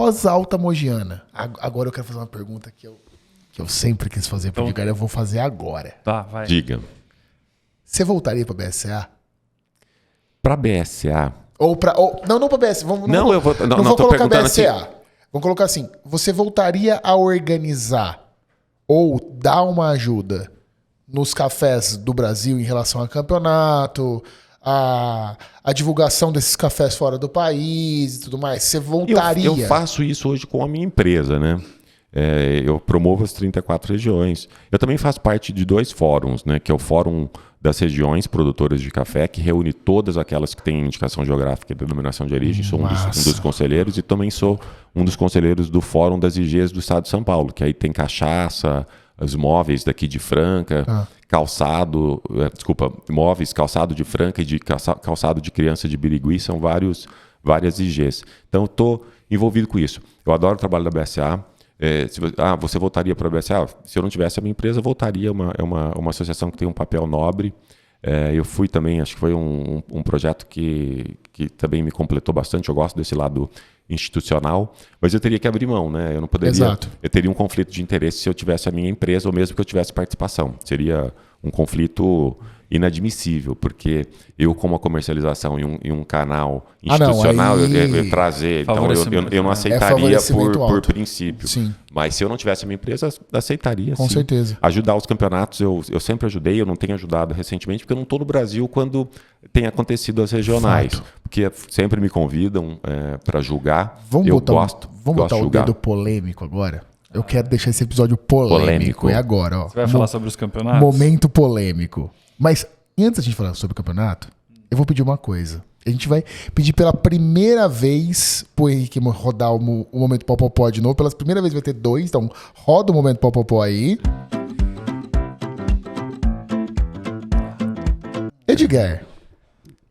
Voz Alta Mogiana. Agora eu quero fazer uma pergunta que eu sempre quis fazer pro Edgar, eu vou fazer agora. Tá, vai. Diga. Você voltaria pra BSA? Pra BSA... Não pra BSA. Não vou tô colocar BSA. assim. Vamos colocar assim. Você voltaria a organizar ou dar uma ajuda nos cafés do Brasil em relação a campeonato, a divulgação desses cafés fora do país e tudo mais? Você voltaria? Eu faço isso hoje com a minha empresa, né? Eu promovo as 34 regiões. Eu também faço parte de 2 fóruns, né? Que é o Fórum das Regiões Produtoras de Café, que reúne todas aquelas que têm indicação geográfica e denominação de origem. Sou um dos conselheiros e também sou um dos conselheiros do Fórum das IGs do Estado de São Paulo, que aí tem cachaça, os móveis daqui de Franca, móveis, calçado de Franca e de calçado de criança de Birigui, são várias IGs. Então, eu estou envolvido com isso. Eu adoro o trabalho da BSA. Você voltaria para a BSA? Se eu não tivesse a minha empresa, eu voltaria. É uma associação que tem um papel nobre. Eu fui também, acho que foi um projeto que também me completou bastante. Eu gosto desse lado institucional, mas eu teria que abrir mão, né? Eu não poderia. Exato. Eu teria um conflito de interesse se eu tivesse a minha empresa ou mesmo que eu tivesse participação. Seria um conflito inadmissível, porque eu, como a comercialização em um canal institucional, eu trazer, então eu não aceitaria por princípio. Sim. Mas se eu não tivesse a minha empresa, aceitaria. Com certeza. Ajudar os campeonatos, eu sempre ajudei, eu não tenho ajudado recentemente, porque eu não estou no Brasil quando tem acontecido as regionais. Fato. Porque sempre me convidam para julgar. Vamos botar o dedo polêmico agora? Eu quero deixar esse episódio polêmico. É agora, ó. Você vai falar sobre os campeonatos? Momento polêmico. Mas antes da gente falar sobre o campeonato, eu vou pedir uma coisa. A gente vai pedir pela primeira vez pro Henrique rodar o Momento Popopó de novo. Pela primeira vez vai ter 2, então roda o Momento Popopó aí. Edgar,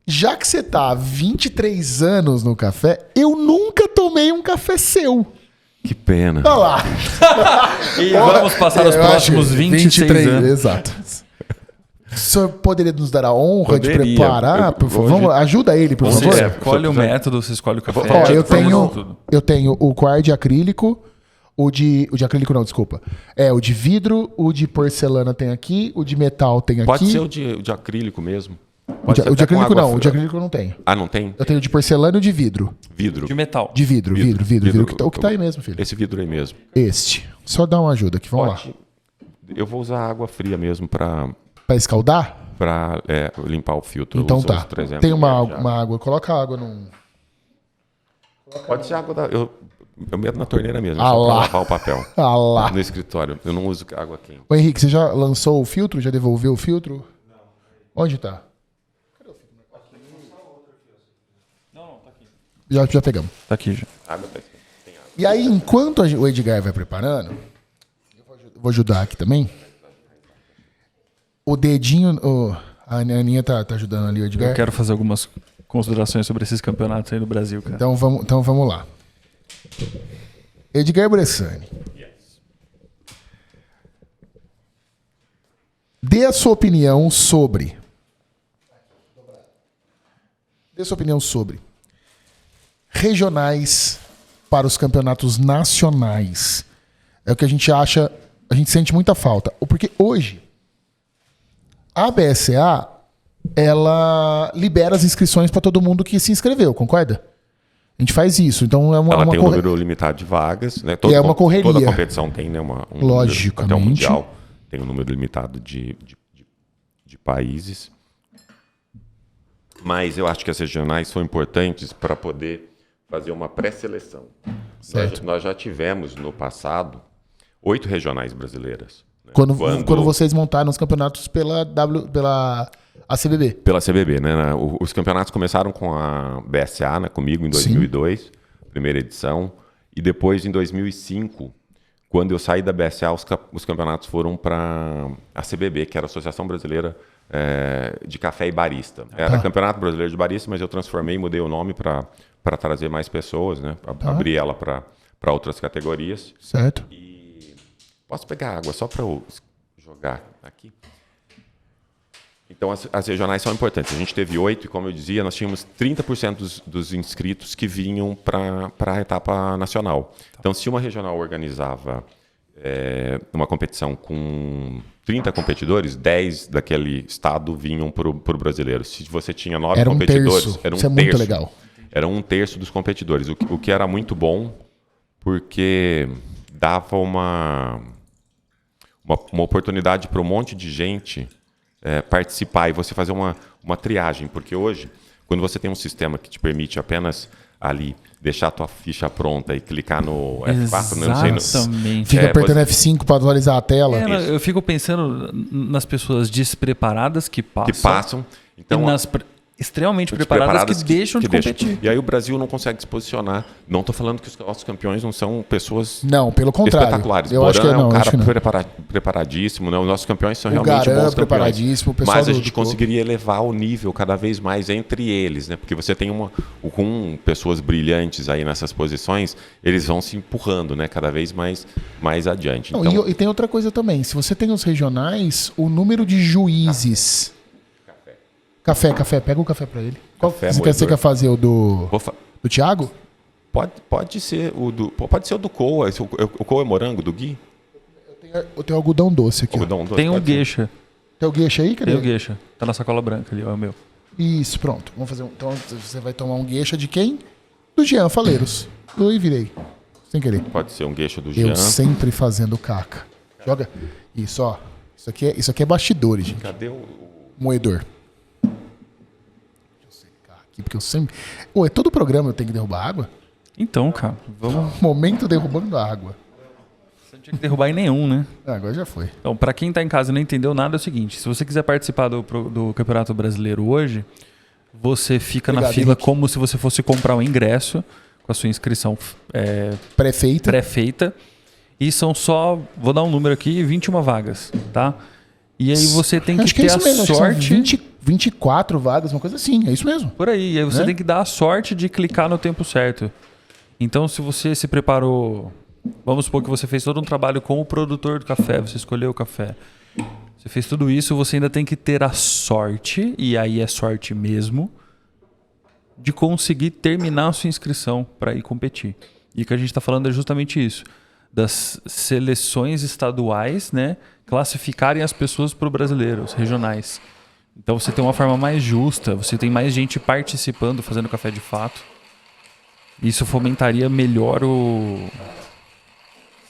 já que você tá há 23 anos no café, eu nunca tomei um café seu. Que pena. Olha lá. E vamos passar os próximos 26 anos. Exato. O senhor poderia nos dar a honra de preparar, por favor? Vamos, ajuda ele, por favor. Você escolhe o método, você escolhe o café. Eu tenho o coar de acrílico, o de acrílico não, desculpa. O de vidro, o de porcelana tem aqui, o de metal tem aqui. Pode ser o de acrílico mesmo. O de acrílico não, o de acrílico eu não tenho. Ah, não tem? Eu tenho o de porcelana e o de vidro. Vidro. De metal. De vidro. O que tá aí mesmo, filho. Esse vidro aí mesmo. Só dá uma ajuda aqui, vamos lá. Eu vou usar água fria mesmo para escaldar? Para limpar o filtro. Então tá. Tem uma água. Coloca a água num... Pode ser água eu meto na torneira mesmo, só para lavar o papel. Lá. No escritório. Eu não uso água quente. Ô Henrique, você já lançou o filtro? Já devolveu o filtro? Não. Onde tá? Cadê o filtro? Não, tá aqui. Já pegamos. Tá aqui já. Água tá aqui. Tem água. E aí, enquanto o Edgar vai preparando, eu vou ajudar aqui também. O dedinho... a Aninha tá ajudando ali o Edgar. Eu quero fazer algumas considerações sobre esses campeonatos aí no Brasil, cara. Então vamos lá. Edgar Bressani. Dê a sua opinião sobre regionais para os campeonatos nacionais. É o que a gente acha, a gente sente muita falta. Porque hoje a BSA, ela libera as inscrições para todo mundo que se inscreveu, concorda? A gente faz isso. Então ela tem um número limitado de vagas, né? É uma correria. Toda competição tem, né, logicamente. Até o mundial tem um número limitado de países. Mas eu acho que as regionais são importantes para poder fazer uma pré-seleção. Nós já tivemos no passado 8 regionais brasileiras. Né? Quando vocês montaram os campeonatos pela ACBB. Pela CBB, né? Os campeonatos começaram com a BSA, né, comigo, em 2002, sim, primeira edição. E depois, em 2005, quando eu saí da BSA, os campeonatos foram para a CBB, que era a Associação Brasileira de Café e Barista. Era Campeonato Brasileiro de Barista, mas eu transformei, mudei o nome para trazer mais pessoas, né? Abrir ela para outras categorias. Certo. E posso pegar água só para eu jogar aqui? Então, as regionais são importantes. A gente teve 8 e, como eu dizia, nós tínhamos 30% dos inscritos que vinham para a etapa nacional. Então, se uma regional organizava uma competição com 30 competidores, 10 daquele estado vinham para o brasileiro. Se você tinha 9 competidores, era um Isso é terço. muito legal. Era um terço dos competidores, o que era muito bom, porque dava uma oportunidade para um monte de gente participar e você fazer uma triagem. Porque hoje, quando você tem um sistema que te permite apenas ali deixar a tua ficha pronta e clicar no F4, não sei, Exatamente. Fica apertando F5 para atualizar a tela. Eu fico pensando nas pessoas despreparadas que passam. Então, e nas extremamente preparadas que deixam de competir. E aí o Brasil não consegue se posicionar. Não estou falando que os nossos campeões não são pessoas não, pelo contrário. Espetaculares. Eu acho que é um cara que preparadíssimo. Né? Os nossos campeões são realmente Garan, bons campeões. preparadíssimo, o pessoal mas a gente conseguiria elevar o nível cada vez mais entre eles. Né? Porque você tem com pessoas brilhantes aí nessas posições, eles vão se empurrando, né? Cada vez mais adiante. Não, então... e tem outra coisa também. Se você tem os regionais, o número de juízes... Café. Pega o café pra ele. Você quer fazer o do Thiago? Pode ser o do Coa. O Coa é morango, do Gui? Eu tenho algodão doce aqui. Tem um geisha. Tem o geisha aí? Cadê? Tem o geisha. Tá na sacola branca ali, é o meu. Isso, pronto. Vamos fazer então você vai tomar um geisha de quem? Do Jean Faleiros. Eu virei. Sem querer. Pode ser um geisha do Jean. Eu sempre fazendo caca. Joga. Isso, ó. Isso aqui é bastidores, gente. Cadê o moedor? Porque eu sempre... todo programa eu tenho que derrubar água? Então, cara, vamos... Momento derrubando a água. Você não tinha que derrubar em nenhum, né? Agora já foi. Então, pra quem tá em casa e não entendeu nada, é o seguinte. Se você quiser participar do Campeonato Brasileiro hoje, você fica na fila Henrique. Como se você fosse comprar um ingresso com a sua inscrição pré-feita. E são só, vou dar um número aqui, 21 vagas, tá? E aí você tem que ter a sorte... 24 vagas, uma coisa assim, é isso mesmo. Por aí, e aí você tem que dar a sorte de clicar no tempo certo. Então, se você se preparou, vamos supor que você fez todo um trabalho com o produtor do café, você escolheu o café, você fez tudo isso, você ainda tem que ter a sorte, e aí é sorte mesmo, de conseguir terminar a sua inscrição para ir competir. E o que a gente está falando é justamente isso, das seleções estaduais, né, classificarem as pessoas para o brasileiro, os regionais. Então você tem uma forma mais justa, você tem mais gente participando, fazendo café de fato. Isso fomentaria melhor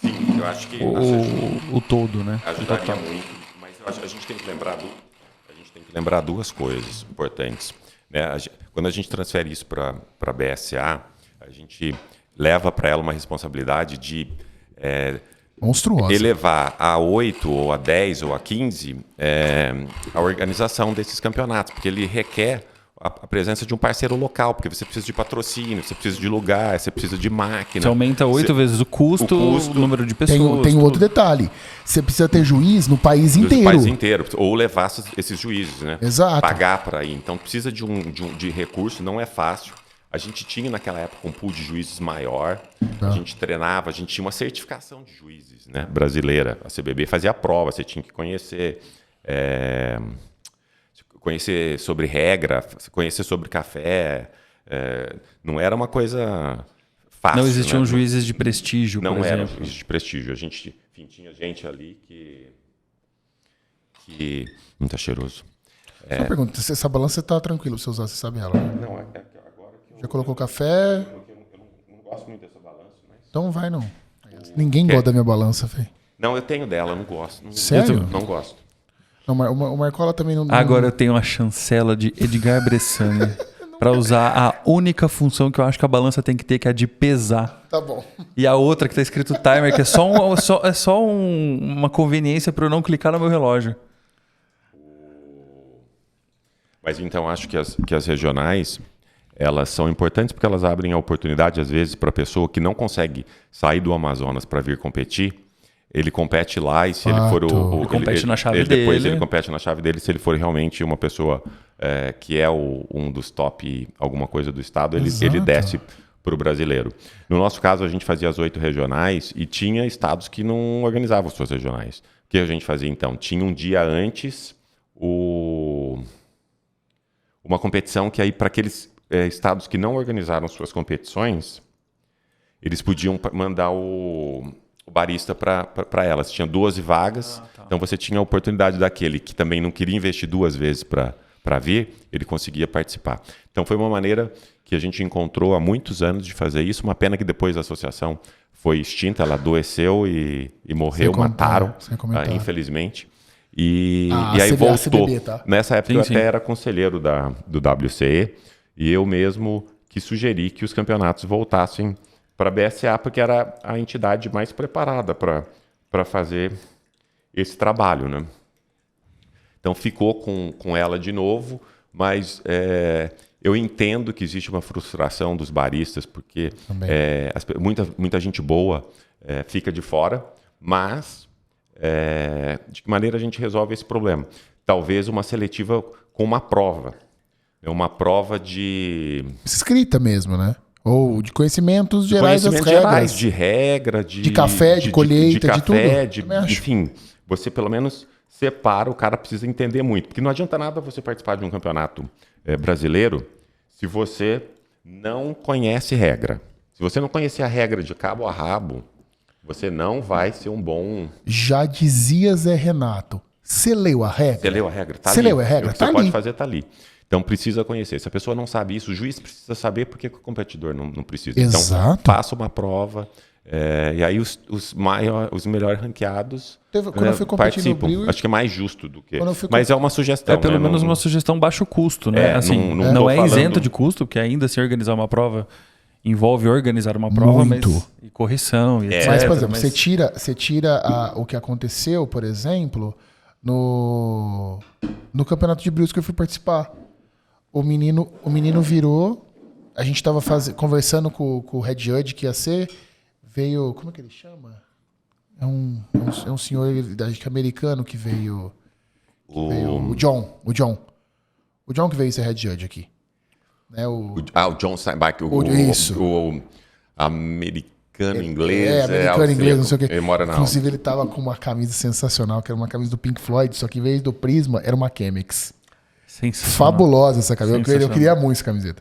Sim, eu acho que o todo, né? Ajudaria muito, mas eu acho que a gente tem que lembrar duas coisas importantes. Né? Quando a gente transfere isso para a BSA, a gente leva para ela uma responsabilidade de monstruosa. Elevar a 8, ou a 10, ou a 15 a organização desses campeonatos, porque ele requer a presença de um parceiro local, porque você precisa de patrocínio, você precisa de lugar, você precisa de máquina. Você aumenta 8 vezes o custo, o número de pessoas. Tem outro detalhe. Você precisa ter juiz no país inteiro. No país inteiro. Ou levar esses juízes, né? Exato. Pagar para ir. Então precisa de recurso, não é fácil. A gente tinha naquela época um pool de juízes maior, a gente treinava, a gente tinha uma certificação de juízes, né, brasileira. A CBB fazia a prova, você tinha que conhecer sobre regra, conhecer sobre café. Não era uma coisa fácil. Não existiam, né? juízes de prestígio, não por exemplo. Não eram juízes de prestígio. A gente, enfim, tinha gente ali que não tá cheiroso. Só uma pergunta, essa balança tá tranquilo pra você usar, você sabe ela, né? Não, agora que já colocou café? Eu não gosto muito dessa balança. Mas... Então vai, não. Ninguém gosta da minha balança, velho. Não, eu tenho dela, eu não gosto. Sério? Não gosto. Não, o Marcola também não... Agora eu tenho a chancela de Edgar Bressani para usar a única função que eu acho que a balança tem que ter, que é a de pesar. Tá bom. E a outra que tá escrito timer, que é só uma conveniência para eu não clicar no meu relógio. Mas então acho que as regionais, elas são importantes porque elas abrem a oportunidade, às vezes, para a pessoa que não consegue sair do Amazonas para vir competir. Ele compete lá e se ele for ele compete na chave dele. Depois ele compete na chave dele. Se ele for realmente uma pessoa que é um dos top alguma coisa do estado, ele desce para o brasileiro. No nosso caso, a gente fazia as 8 regionais e tinha estados que não organizavam suas regionais. O que a gente fazia então? Tinha um dia antes uma competição que aí para aqueles estados que não organizaram suas competições, eles podiam mandar o barista para elas. Tinha 12 vagas, então você tinha a oportunidade daquele que também não queria investir 2 vezes para vir, ele conseguia participar. Então foi uma maneira que a gente encontrou há muitos anos de fazer isso. Uma pena que depois a associação foi extinta, ela adoeceu e morreu, mataram, infelizmente. E aí voltou. CBB, tá? Nessa época eu até era conselheiro do WCE e eu mesmo que sugeri que os campeonatos voltassem para a BSA, porque era a entidade mais preparada para fazer esse trabalho, né? Então ficou com ela de novo, mas eu entendo que existe uma frustração dos baristas, porque muita gente boa fica de fora, mas de que maneira a gente resolve esse problema? Talvez uma seletiva com uma prova. É uma prova de... escrita mesmo, né? Ou de conhecimentos gerais das regras. Gerais, de regra, de café, de colheita, de tudo. Enfim, você pelo menos separa, o cara precisa entender muito. Porque não adianta nada você participar de um campeonato brasileiro se você não conhece regra. Se você não conhecer a regra de cabo a rabo, você não vai ser um bom... Já dizia Zé Renato, você leu a regra? Você leu a regra? Tá ali. Você leu a regra? O que você pode fazer tá ali. Então precisa conhecer. Se a pessoa não sabe isso, o juiz precisa saber, por que o competidor não precisa. Exato. Então faça uma prova. E aí os melhores ranqueados quando eu fui competir participam. no Brewer, acho que é mais justo do que... Mas é uma sugestão. Pelo menos uma sugestão baixo custo, né? Assim, não é isento de custo, porque ainda se organizar uma prova envolve organizar uma prova, muito. Mas e correção e etc. Mas, por exemplo, você tira o que aconteceu, por exemplo, no campeonato de Brews que eu fui participar. O menino virou, a gente estava conversando com o Head Judge que ia ser, veio, como é que ele chama? É um senhor acho que americano que veio, o John. O John que veio ser Head Judge aqui. Né, o John Steinbach, isso. o americano inglês. Americano inglês, não sei o quê. Ele mora na Inclusive, ele tava com uma camisa sensacional, que era uma camisa do Pink Floyd, só que em vez do Prisma, era uma Chemex. Fabulosa essa camisa. Eu queria muito essa camiseta.